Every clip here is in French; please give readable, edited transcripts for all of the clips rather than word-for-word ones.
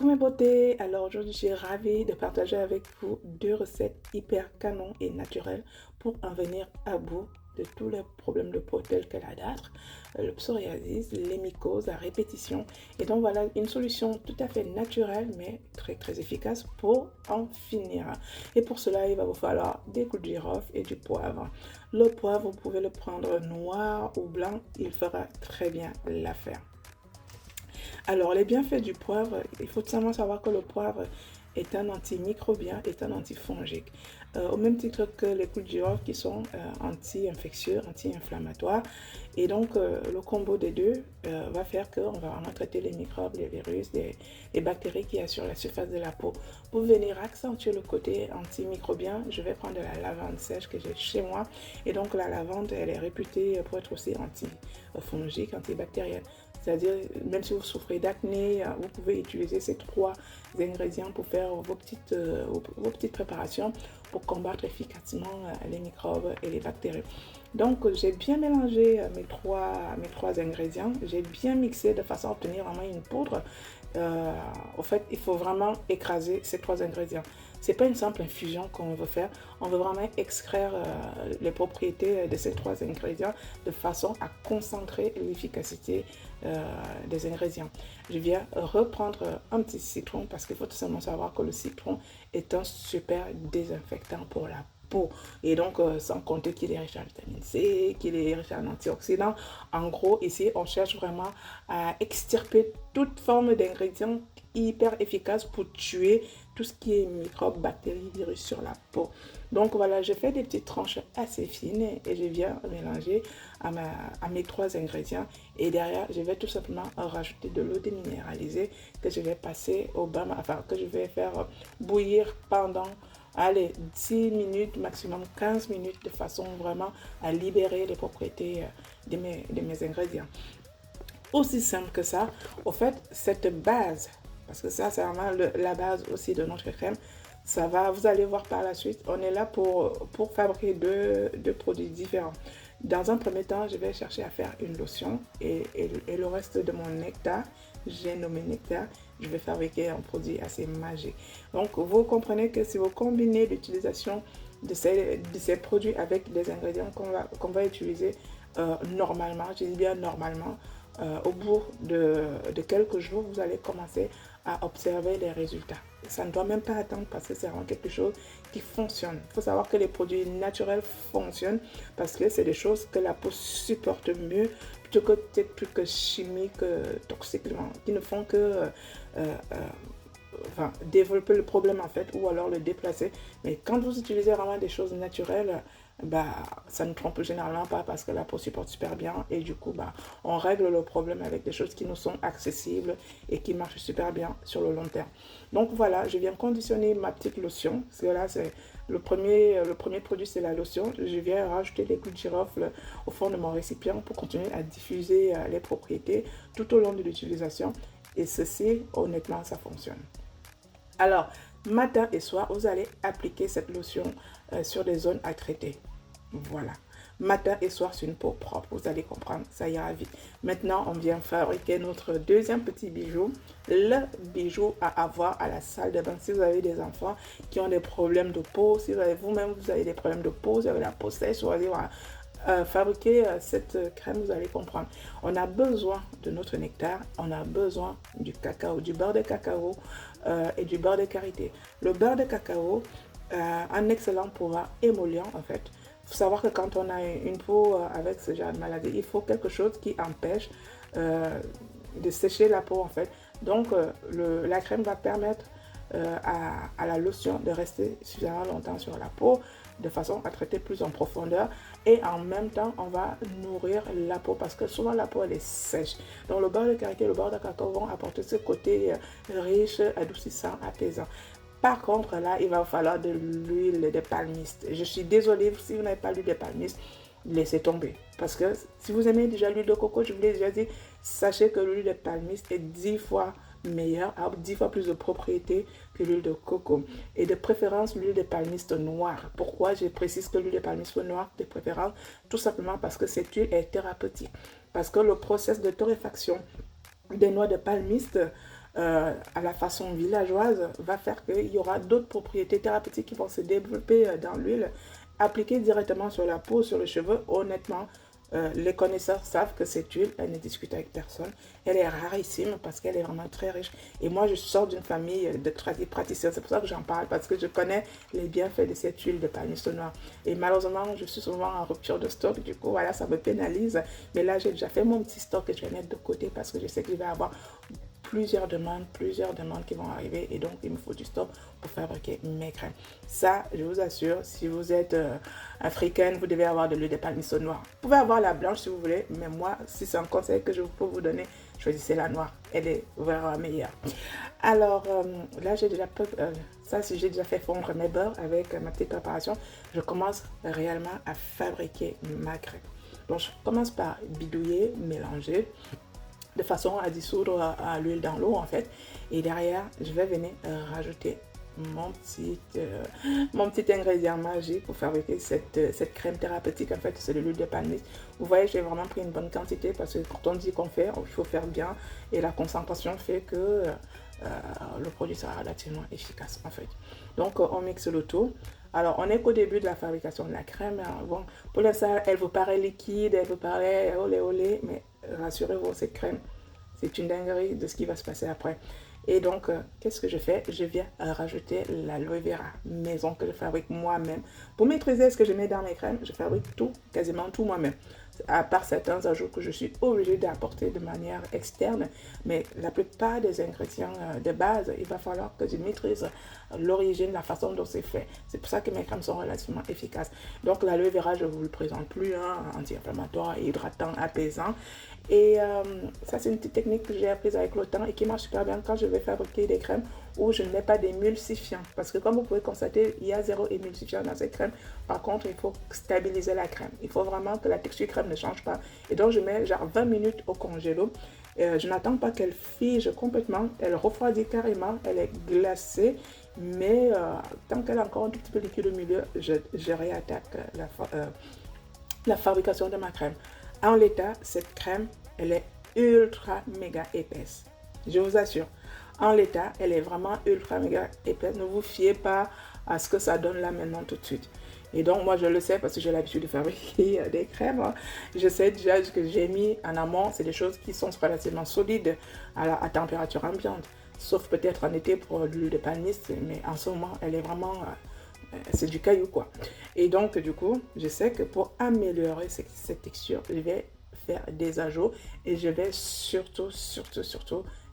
mes beautés, alors aujourd'hui je suis ravie de partager avec vous deux recettes hyper canon et naturelles pour en venir à bout de tous les problèmes de peau tels que la dartre, le psoriasis, les mycoses à répétition. Et donc voilà une solution tout à fait naturelle mais très efficace pour en finir. Et pour cela il va vous falloir des clous de girofle et du poivre. Le poivre vous pouvez le prendre noir ou blanc, il fera très bien l'affaire. Alors, les bienfaits du poivre, il faut seulement savoir que le poivre est un antimicrobien, est un antifongique. Au même titre que les clous de girofle qui sont anti-infectieux, anti-inflammatoires. Et donc, le combo des deux va faire qu'on va vraiment traiter les microbes, les virus, les bactéries qu'il y a sur la surface de la peau. Pour venir accentuer le côté antimicrobien, je vais prendre de la lavande sèche que j'ai chez moi. Et donc, la lavande, elle est réputée pour être aussi antifongique, antibactérienne. C'est-à-dire, même si vous souffrez d'acné, vous pouvez utiliser ces trois ingrédients pour faire vos petites préparations pour combattre efficacement les microbes et les bactéries. Donc, j'ai bien mélangé mes trois ingrédients. J'ai bien mixé de façon à obtenir vraiment une poudre. En fait, il faut vraiment écraser ces trois ingrédients. C'est pas une simple infusion qu'on veut faire. On veut vraiment extraire les propriétés de ces trois ingrédients de façon à concentrer l'efficacité des ingrédients. Je viens reprendre un petit citron parce qu'il faut tout simplement savoir que le citron est un super désinfectant pour la peau. Et donc, sans compter qu'il est riche en vitamine C, qu'il est riche en antioxydants. En gros, ici, on cherche vraiment à extirper toute forme d'ingrédients hyper efficaces pour tuer tout ce qui est microbes, bactéries, virus sur la peau. Donc voilà, je fais des petites tranches assez fines et je viens mélanger à mes trois ingrédients. Et derrière, je vais tout simplement rajouter de l'eau déminéralisée que je vais passer au bain, enfin que je vais faire bouillir pendant, allez, 10 minutes, maximum 15 minutes, de façon vraiment à libérer les propriétés de mes ingrédients. Aussi simple que ça, au fait, cette base, parce que ça c'est vraiment la base aussi de notre crème, ça va, vous allez voir par la suite, on est là pour fabriquer deux produits différents. Dans un premier temps, je vais chercher à faire une lotion et le reste de mon nectar, j'ai nommé nectar, je vais fabriquer un produit assez magique. Donc, vous comprenez que si vous combinez l'utilisation de ces produits avec des ingrédients qu'on va utiliser normalement, je dis bien normalement, au bout de quelques jours, vous allez commencer à observer les résultats. Ça ne doit même pas attendre parce que c'est vraiment quelque chose qui fonctionne. Il faut savoir que les produits naturels fonctionnent parce que c'est des choses que la peau supporte mieux plutôt que des trucs chimiques, toxiques, qui ne font que développer le problème en fait ou alors le déplacer. Mais quand vous utilisez vraiment des choses naturelles, ça ne trompe généralement pas parce que la peau supporte super bien et du coup, on règle le problème avec des choses qui nous sont accessibles et qui marchent super bien sur le long terme. Donc voilà, je viens conditionner ma petite lotion. Parce que là, c'est le premier produit, c'est la lotion. Je viens rajouter des clous de girofle au fond de mon récipient pour continuer à diffuser les propriétés tout au long de l'utilisation. Et ceci, honnêtement, ça fonctionne. Alors, matin et soir, vous allez appliquer cette lotion sur des zones à traiter. Voilà. Matin et soir sur une peau propre, vous allez comprendre, ça ira vite. Maintenant, on vient fabriquer notre deuxième petit bijou, le bijou à avoir à la salle de bain. Si vous avez des enfants qui ont des problèmes de peau, si vous-même vous avez des problèmes de peau, vous avez la peau sèche, vous allez fabriquer cette crème, vous allez comprendre. On a besoin de notre nectar, on a besoin du cacao, du beurre de cacao et du beurre de karité. Le beurre de cacao a un excellent pouvoir émollient en fait. Il faut savoir que quand on a une peau avec ce genre de maladie, il faut quelque chose qui empêche de sécher la peau en fait. Donc la crème va permettre à la lotion de rester suffisamment longtemps sur la peau de façon à traiter plus en profondeur et en même temps on va nourrir la peau parce que souvent la peau elle est sèche. Donc le beurre de karité et le beurre de cacao vont apporter ce côté riche, adoucissant, apaisant. Par contre, là, il va falloir de l'huile de palmiste. Je suis désolée, si vous n'avez pas l'huile de palmiste, laissez tomber. Parce que si vous aimez déjà l'huile de coco, je vous l'ai déjà dit, sachez que l'huile de palmiste est 10 fois meilleure, a 10 fois plus de propriétés que l'huile de coco. Et de préférence, l'huile de palmiste noire. Pourquoi je précise que l'huile de palmiste noire de préférence? Tout simplement parce que cette huile est thérapeutique. Parce que le processus de torréfaction des noix de palmiste à la façon villageoise va faire qu'il y aura d'autres propriétés thérapeutiques qui vont se développer dans l'huile. Appliquée directement sur la peau, sur les cheveux, honnêtement, les connaisseurs savent que cette huile, elle ne discute avec personne. Elle est rarissime parce qu'elle est vraiment très riche. Et moi, je sors d'une famille de praticiens. C'est pour ça que j'en parle, parce que je connais les bienfaits de cette huile de palmiste noir. Et malheureusement, je suis souvent en rupture de stock. Du coup, voilà, ça me pénalise. Mais là, j'ai déjà fait mon petit stock que je vais mettre de côté parce que je sais que je vais avoir plusieurs demandes qui vont arriver et donc il me faut du stock pour fabriquer mes crèmes. Ça, je vous assure, si vous êtes africaine, vous devez avoir de l'huile de palmiste noire. Vous pouvez avoir la blanche si vous voulez, mais moi, si c'est un conseil que je peux vous donner, choisissez la noire. Elle est vraiment meilleure. Alors, là, j'ai déjà si j'ai déjà fait fondre mes beurres avec ma petite préparation, je commence réellement à fabriquer ma crème. Donc, je commence par bidouiller, mélanger de façon à dissoudre l'huile dans l'eau en fait. Et derrière, je vais venir rajouter mon petit ingrédient magique pour fabriquer cette crème thérapeutique. En fait, c'est de l'huile de palmiste. Vous voyez, j'ai vraiment pris une bonne quantité parce que quand on dit qu'on fait, il faut faire bien. Et la concentration fait que le produit sera relativement efficace en fait. Donc, on mixe le tout. Alors, on n'est qu'au début de la fabrication de la crème. Bon, pour l'instant, elle vous paraît liquide, elle vous paraît olé olé, mais rassurez-vous, cette crème, c'est une dinguerie de ce qui va se passer après. Et donc, qu'est-ce que je fais? Je viens rajouter l'aloe vera maison que je fabrique moi-même. Pour maîtriser ce que je mets dans mes crèmes, je fabrique tout, quasiment tout moi-même. À part certains ajouts que je suis obligée d'apporter de manière externe, mais la plupart des ingrédients de base, il va falloir que je maîtrise l'origine, la façon dont c'est fait. C'est pour ça que mes crèmes sont relativement efficaces. Donc l'aloe vera, je ne vous le présente plus, hein, anti-inflammatoire, hydratant, apaisant. Et ça, c'est une petite technique que j'ai apprise avec le temps et qui marche super bien quand je vais fabriquer des crèmes où je ne mets pas d'émulsifiant. Parce que comme vous pouvez constater, il y a zéro émulsifiant dans cette crème. Par contre, il faut stabiliser la crème. Il faut vraiment que la texture crème ne change pas. Et donc, je mets genre 20 minutes au congélo. Je n'attends pas qu'elle fige complètement. Elle refroidit carrément. Elle est glacée. Mais tant qu'elle est encore un tout petit peu liquide au milieu, je réattaque la fabrication de ma crème. En l'état, cette crème, elle est ultra méga épaisse. Je vous assure. En l'état, elle est vraiment ultra méga épaisse. Ne vous fiez pas à ce que ça donne là maintenant tout de suite. Et donc, moi, je le sais parce que j'ai l'habitude de fabriquer des crèmes. Je sais déjà ce que j'ai mis en amont. C'est des choses qui sont relativement solides à température ambiante. Sauf peut-être en été pour l'huile de palmiste. Mais en ce moment, elle est vraiment... c'est du caillou quoi. Et donc du coup, je sais que pour améliorer cette texture, je vais faire des ajouts et je vais surtout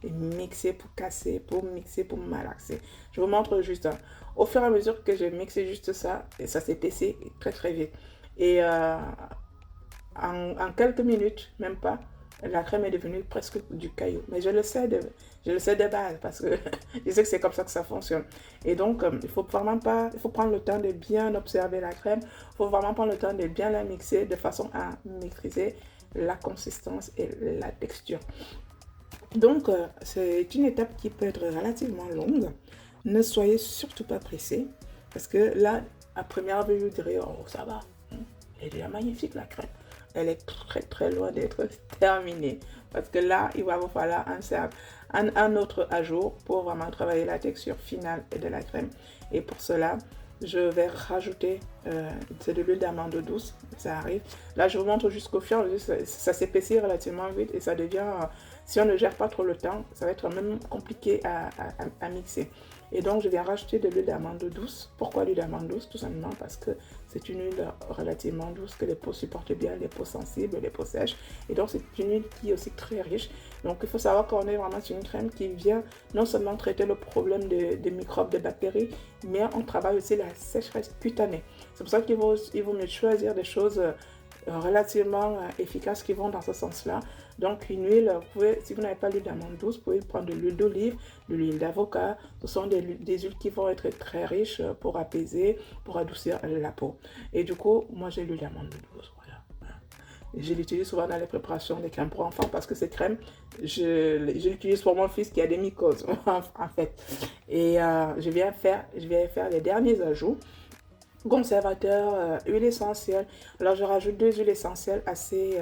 mixer pour casser, pour mixer pour malaxer. Je vous montre juste au fur et à mesure que j'ai mixé juste ça, et ça s'est épaissi très très vite. Et en quelques minutes, même pas, la crème est devenue presque du caillou. Mais je le sais de base parce que je sais que c'est comme ça que ça fonctionne. Et donc, il faut prendre le temps de bien observer la crème. Il faut vraiment prendre le temps de bien la mixer de façon à maîtriser la consistance et la texture. Donc, c'est une étape qui peut être relativement longue. Ne soyez surtout pas pressés parce que là, à première vue, vous direz, oh, ça va. Elle est déjà magnifique la crème. Elle est très très loin d'être terminée. Parce que là, il va vous falloir un autre ajout pour vraiment travailler la texture finale de la crème. Et pour cela, je vais rajouter de l'huile d'amande douce. Ça arrive. Là, je vous montre jusqu'au fur. Ça s'épaissit relativement vite et ça devient... si on ne gère pas trop le temps, ça va être même compliqué à mixer. Et donc, je viens rajouter de l'huile d'amande douce. Pourquoi l'huile d'amande douce? Tout simplement parce que c'est une huile relativement douce que les peaux supportent bien, les peaux sensibles, les peaux sèches. Et donc, c'est une huile qui est aussi très riche. Donc, il faut savoir qu'on est vraiment sur une crème qui vient non seulement traiter le problème des microbes, des bactéries, mais on travaille aussi la sécheresse cutanée. C'est pour ça qu'il vaut mieux choisir des choses relativement efficaces qui vont dans ce sens-là. Donc une huile, si vous n'avez pas l'huile d'amande douce, vous pouvez prendre de l'huile d'olive, de l'huile d'avocat. Ce sont des huiles qui vont être très riches pour apaiser, pour adoucir la peau. Et du coup, moi j'ai l'huile d'amande douce. Voilà. Je l'utilise souvent dans les préparations des crèmes pour enfants parce que cette crème, je l'utilise pour mon fils qui a des mycoses en fait. Et je vais faire les derniers ajouts. Conservateur, huile essentielle. Alors je rajoute 2 huiles essentielles assez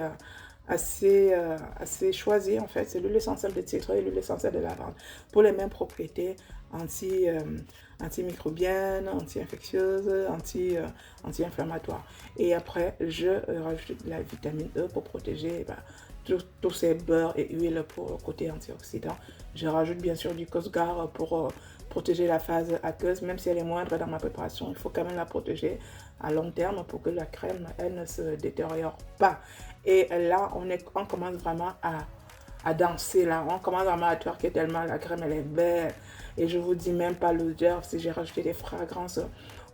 assez choisies en fait. C'est l'huile essentielle de citron et l'huile essentielle de lavande pour les mêmes propriétés antimicrobiennes, anti-infectieuses, anti-inflammatoires. Et après, je rajoute de la vitamine E pour protéger tous ces beurres et huiles pour le côté antioxydant. Je rajoute bien sûr du Cosgar pour protéger la phase aqueuse, même si elle est moindre dans ma préparation. Il faut quand même la protéger à long terme pour que la crème, elle ne se détériore pas. Et là, on commence vraiment à danser là. On commence vraiment à twerker tellement la crème, elle est belle. Et je vous dis même pas l'odeur, si j'ai rajouté des fragrances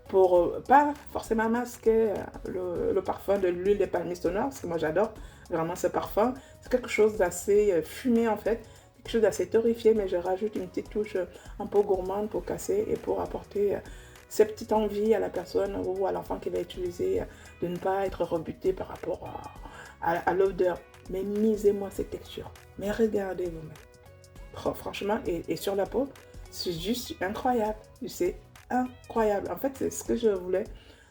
pour pas forcément masquer le parfum de l'huile de palmiste au nord, parce que moi j'adore vraiment ce parfum. C'est quelque chose d'assez fumé en fait, quelque chose d'assez torréfié, mais je rajoute une petite touche un peu gourmande pour casser et pour apporter cette petite envie à la personne ou à l'enfant qui va utiliser de ne pas être rebuté par rapport à l'odeur. Mais misez-moi cette texture, mais regardez vous-même. Franchement, et sur la peau, c'est juste incroyable. C'est incroyable. En fait, c'est ce que je voulais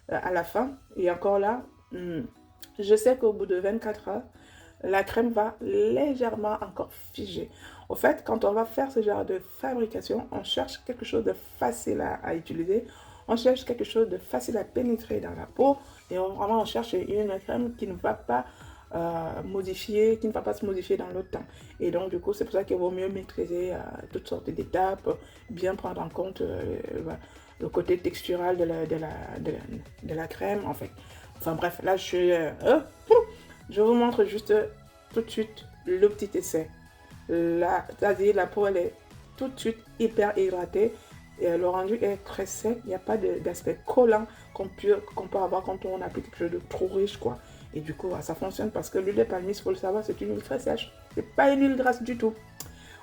à la fin. Et encore là, je sais qu'au bout de 24 heures, la crème va légèrement encore figer. Au fait, quand on va faire ce genre de fabrication, on cherche quelque chose de facile à utiliser. On cherche quelque chose de facile à pénétrer dans la peau. Et vraiment, on cherche une crème qui ne va pas modifier, qui ne va pas se modifier dans le temps. Et donc, du coup, c'est pour ça qu'il vaut mieux maîtriser toutes sortes d'étapes, bien prendre en compte le côté textural de la crème, en fait. Enfin bref, là, je vous montre juste tout de suite le petit essai. C'est-à-dire, la peau, elle est tout de suite hyper hydratée. Et le rendu est très sec. Il n'y a pas d'aspect collant qu'on peut avoir quand on applique quelque chose de trop riche, quoi. Et du coup, ça fonctionne parce que l'huile de palmiste, il faut le savoir, c'est une huile très sèche. C'est pas une huile grasse du tout.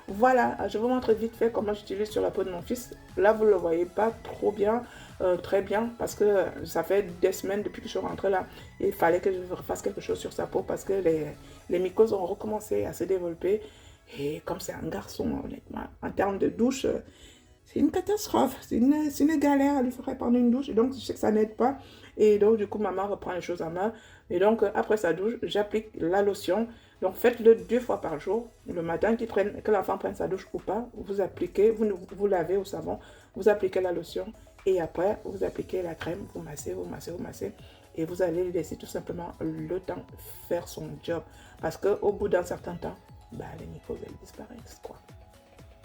Voilà, je vous montre vite fait comment j'utilise sur la peau de mon fils. Là, vous ne le voyez pas trop bien, très bien, parce que ça fait des semaines depuis que je suis rentrée là. Il fallait que je fasse quelque chose sur sa peau parce que les mycoses ont recommencé à se développer. Et comme c'est un garçon, honnêtement, en termes de douche, c'est une catastrophe, c'est une galère à lui faire prendre une douche. Et donc, je sais que ça n'aide pas. Et donc, du coup, maman reprend les choses en main. Et donc, après sa douche, j'applique la lotion. Donc, faites-le 2 fois par jour. Le matin, que l'enfant prenne sa douche ou pas, vous appliquez, vous lavez au savon, vous appliquez la lotion. Et après, vous appliquez la crème, vous massez, vous massez, vous massez. Et vous allez laisser tout simplement le temps faire son job. Parce qu'au bout d'un certain temps, les mycoses, elles disparaissent, quoi.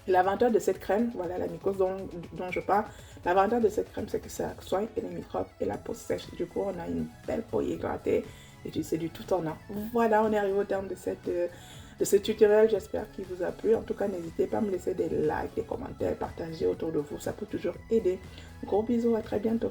L'avantage de cette crème, voilà la mycose dont je parle, l'avantage de cette crème, c'est que ça soigne les microbes et la peau sèche. Du coup, on a une belle peau hydratée et c'est du tout en un. Voilà, on est arrivé au terme de ce tutoriel. J'espère qu'il vous a plu. En tout cas, n'hésitez pas à me laisser des likes, des commentaires, partager autour de vous. Ça peut toujours aider. Gros bisous, à très bientôt.